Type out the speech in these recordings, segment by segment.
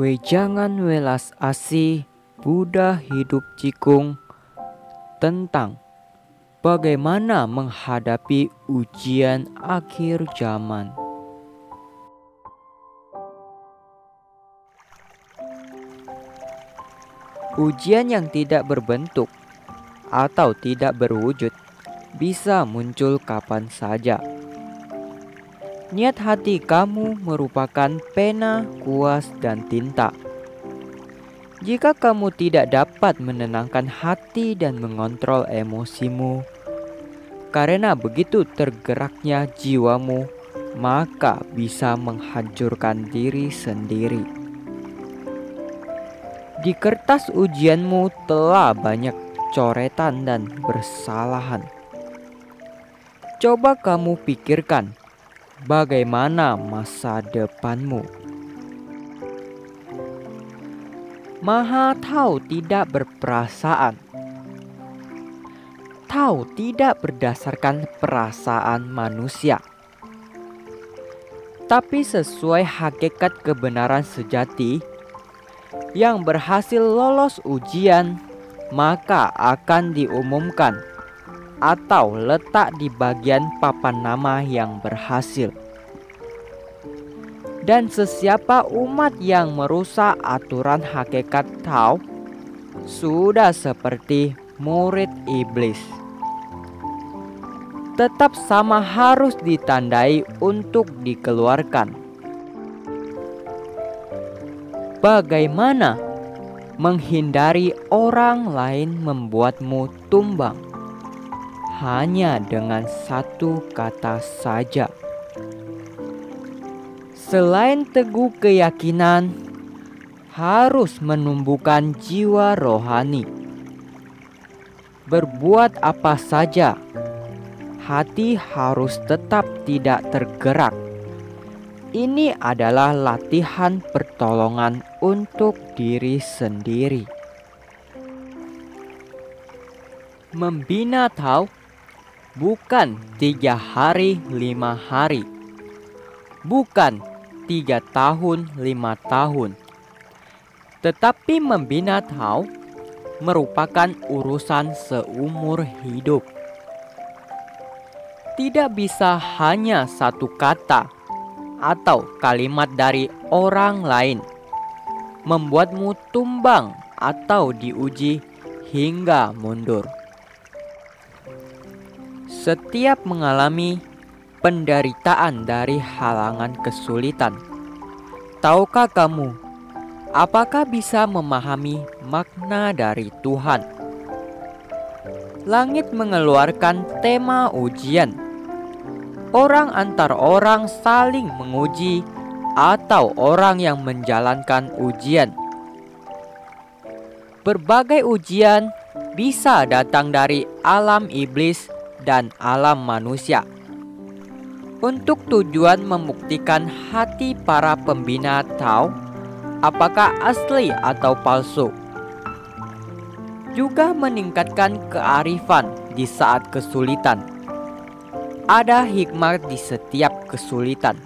Wejangan welas asih Buddha hidup cikung tentang bagaimana menghadapi ujian akhir zaman. Ujian yang tidak berbentuk atau tidak berwujud bisa muncul kapan saja. Niat hati kamu merupakan pena, kuas, dan tinta. Jika kamu tidak dapat menenangkan hati dan mengontrol emosimu, karena begitu tergeraknya jiwamu, maka bisa menghancurkan diri sendiri. Di kertas ujianmu telah banyak coretan dan bersalahan. Coba kamu pikirkan bagaimana masa depanmu. Maha Tahu tidak berperasaan. Tahu tidak berdasarkan perasaan manusia, tapi sesuai hakikat kebenaran sejati. Yang berhasil lolos ujian maka akan diumumkan atau letak di bagian papan nama yang berhasil. Dan sesiapa umat yang merusak aturan hakikat Tao sudah seperti murid iblis. Tetap sama harus ditandai untuk dikeluarkan. Bagaimana menghindari orang lain membuatmu tumbang hanya dengan satu kata saja? Selain teguh keyakinan, harus menumbuhkan jiwa rohani. Berbuat apa saja, hati harus tetap tidak tergerak. Ini adalah latihan pertolongan untuk diri sendiri. Membina Tao bukan 3 hari 5 hari, bukan 3 tahun 5 tahun, tetapi membina Tao merupakan urusan seumur hidup. Tidak bisa hanya satu kata atau kalimat dari orang lain membuatmu tumbang atau diuji hingga mundur. Setiap mengalami penderitaan dari halangan kesulitan, tahukah kamu apakah bisa memahami makna dari Tuhan? Langit mengeluarkan tema ujian. Orang antar orang saling menguji atau orang yang menjalankan ujian. Berbagai ujian bisa datang dari alam iblis dan alam manusia untuk tujuan membuktikan hati para pembina Tao apakah asli atau palsu. Juga meningkatkan kearifan di saat kesulitan. Ada hikmat di setiap kesulitan.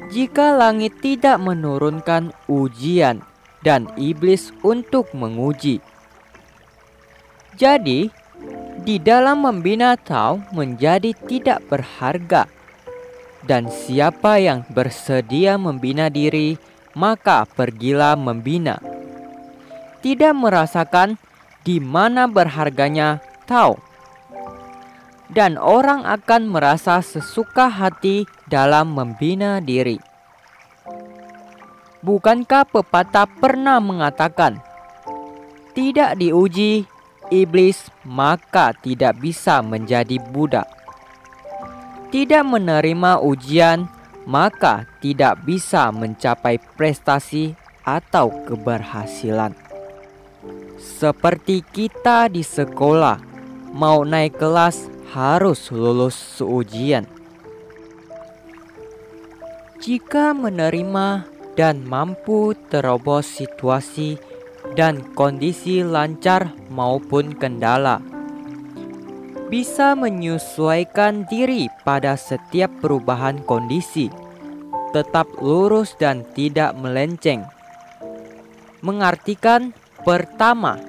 Jika langit tidak menurunkan ujian dan iblis untuk menguji, jadi di dalam membina Tao menjadi tidak berharga. Dan siapa yang bersedia membina diri, maka pergilah membina. Tidak merasakan di mana berharganya Tao. Dan orang akan merasa sesuka hati dalam membina diri. Bukankah pepatah pernah mengatakan, tidak diuji iblis maka tidak bisa menjadi budak. Tidak menerima ujian maka tidak bisa mencapai prestasi atau keberhasilan. Seperti kita di sekolah, mau naik kelas harus lulus ujian. Jika menerima dan mampu terobos situasi dan kondisi lancar maupun kendala, bisa menyesuaikan diri pada setiap perubahan kondisi, tetap lurus dan tidak melenceng. Mengartikan pertama,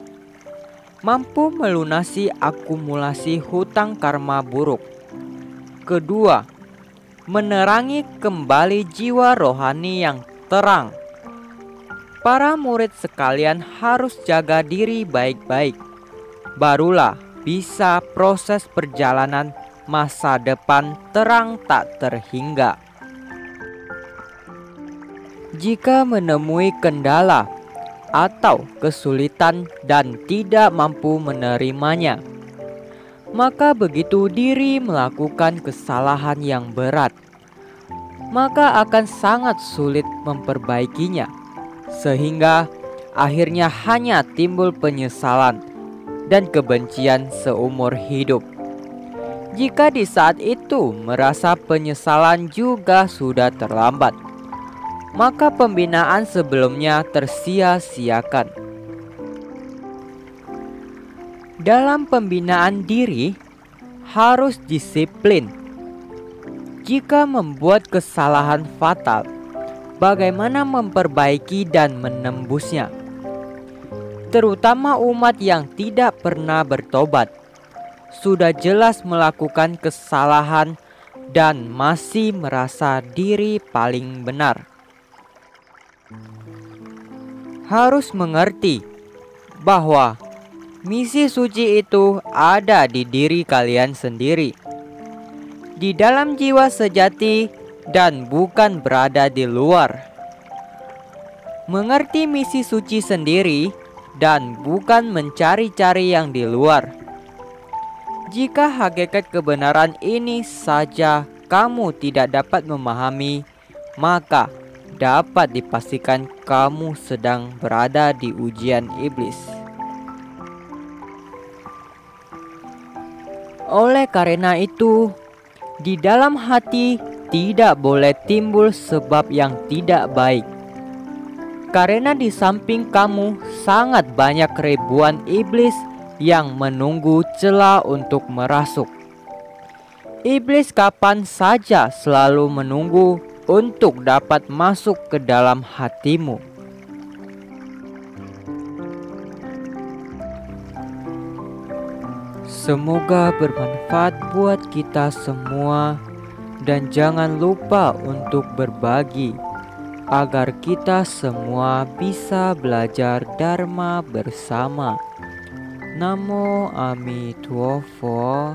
mampu melunasi akumulasi hutang karma buruk. Kedua, menerangi kembali jiwa rohani yang terang. Para murid sekalian harus jaga diri baik-baik. Barulah bisa proses perjalanan masa depan terang tak terhingga. Jika menemui kendala atau kesulitan dan tidak mampu menerimanya, maka begitu diri melakukan kesalahan yang berat, maka akan sangat sulit memperbaikinya, sehingga akhirnya hanya timbul penyesalan dan kebencian seumur hidup. Jika di saat itu merasa penyesalan juga sudah terlambat, maka pembinaan sebelumnya tersia-siakan. Dalam pembinaan diri harus disiplin. Jika membuat kesalahan fatal, bagaimana memperbaiki dan menembusnya? Terutama umat yang tidak pernah bertobat, sudah jelas melakukan kesalahan dan masih merasa diri paling benar. Harus mengerti bahwa misi suci itu ada di diri kalian sendiri, di dalam jiwa sejati dan bukan berada di luar. Mengerti misi suci sendiri dan bukan mencari-cari yang di luar. Jika hakikat kebenaran ini saja kamu tidak dapat memahami, maka dapat dipastikan kamu sedang berada di ujian iblis. Oleh karena itu, di dalam hati tidak boleh timbul sebab yang tidak baik. Karena di samping kamu sangat banyak ribuan iblis yang menunggu celah untuk merasuk. Iblis kapan saja selalu menunggu untuk dapat masuk ke dalam hatimu. Semoga bermanfaat buat kita semua, dan jangan lupa untuk berbagi agar kita semua bisa belajar Dharma bersama. Namo Amituofo.